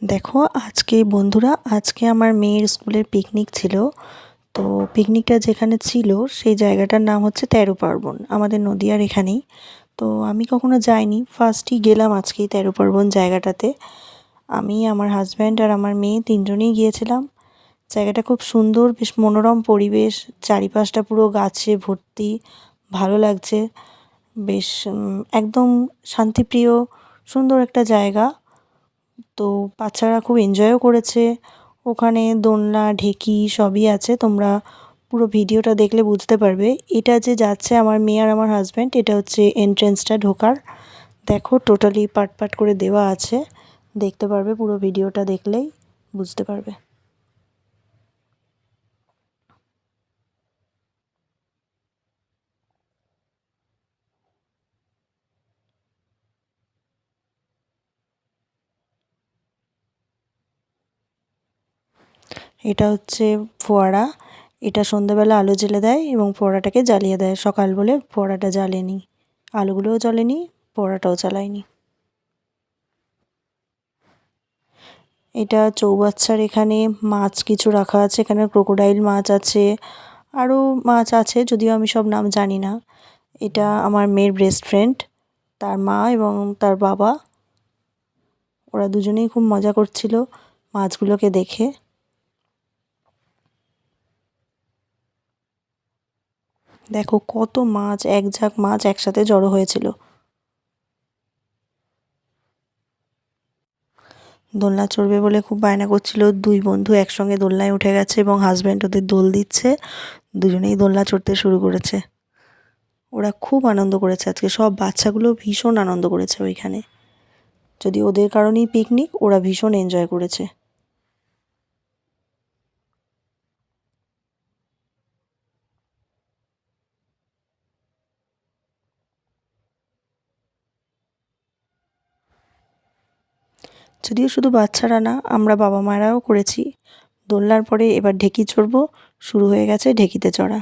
দেখো আজকে বন্ধুরা আজকে আমার মেয়ের স্কুলের পিকনিক ছিল। তো পিকনিকটা যেখানে ছিল সেই জায়গাটার নাম হচ্ছে ১৩ পার্বণ, আমাদের নদিয়ার এখানেই। তো আমি কখনো যাইনি, ফার্স্টই গেলাম আজকে ১৩ পার্বণ জায়গাটাতে। আমি, আমার হাজব্যান্ড আর আমার মেয়ে তিনজনেই গিয়েছিলাম। জায়গাটা খুব সুন্দর, বেশ মনোরম পরিবেশ, চারিপাশটা পুরো গাছে ভর্তি, ভালো লাগছে। বেশ একদম শান্তিপ্রিয়, সুন্দর একটা জায়গা। তো বাচ্চারা খুব এনজয়ও করেছে। ওখানে দোলনা, ঢেঁকি সবই আছে। তোমরা পুরো ভিডিওটা দেখলে বুঝতে পারবে। এটা যে যাচ্ছে আমার মেয়ে আর আমার হাজব্যান্ড, এটা হচ্ছে এন্ট্রেন্সটা ঢোকার। দেখো টোটালি পার্ট পার্ট করে দেওয়া আছে, দেখতে পারবে পুরো ভিডিওটা দেখলেই বুঝতে পারবে। এটা হচ্ছে ফোয়ারা। এটা সন্ধ্যাবেলা আলো জ্বেলে দেয় এবং ফোয়ারাটাকে জ্বালিয়ে দেয়। সকাল বলে ফোয়ারাটা জ্বালেনি, আলোগুলোও জ্বলেনি, ফোয়ারাটাও চালায়নি। এটা চৌবাচ্চার এখানে মাছ কিছু রাখা আছে। এখানে ক্রোকোডাইল মাছ আছে, আরও মাছ আছে, যদিও আমি সব নাম জানি না। এটা আমার মেয়ের বেস্ট ফ্রেন্ড, তার মা এবং তার বাবা, ওরা দুজনেই খুব মজা করছিল মাছগুলোকে দেখে। দেখো কত মাছ, এক ঝাঁক মাছ একসাথে জড়ো হয়েছিল। দোলনা চড়বে বলে খুব বায়না করছিল। দুই বন্ধু একসঙ্গে দোলনায় উঠে গেছে এবং হাজব্যান্ড ওদের দোল দিচ্ছে। দুজনেই দোলনা চড়তে শুরু করেছে। ওরা খুব আনন্দ করেছে আজকে, সব বাচ্চাগুলো ভীষণ আনন্দ করেছে ওইখানে। যদি ওদের কারণেই পিকনিক, ওরা ভীষণ এনজয় করেছে। যদিও শুধু বাচ্চারা না, আমরা বাবা মায়েরাও করেছি। দোলনার পরে এবার ঢেঁকি চড়বো, শুরু হয়ে গেছে ঢেঁকিতে চড়া।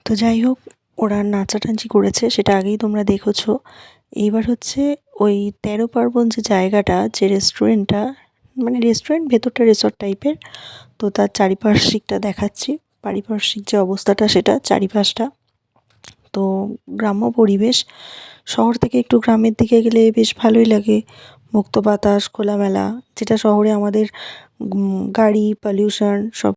তো যাই হোক, ওরা নাচানাচি করেছে, সেটা আগেই তোমরা দেখেছো। এইবার হচ্ছে ওই ১৩ পার্বণ যে জায়গাটা, যে রেস্টুরেন্টটা, মানে রেস্টুরেন্ট ভেতরটা রিসর্ট টাইপের, তো তার চারিপার্শ্বিকটা দেখাচ্ছি। পারিপার্শ্বিক যে অবস্থাটা, সেটা চারিপাশটা তো গ্রাম্য পরিবেশ। শহর থেকে একটু গ্রামের দিকে গেলে বেশ ভালোই লাগে, মুক্ত বাতাস, খোলামেলা। যেটা শহরে আমাদের গাড়ি, পলিউশন সব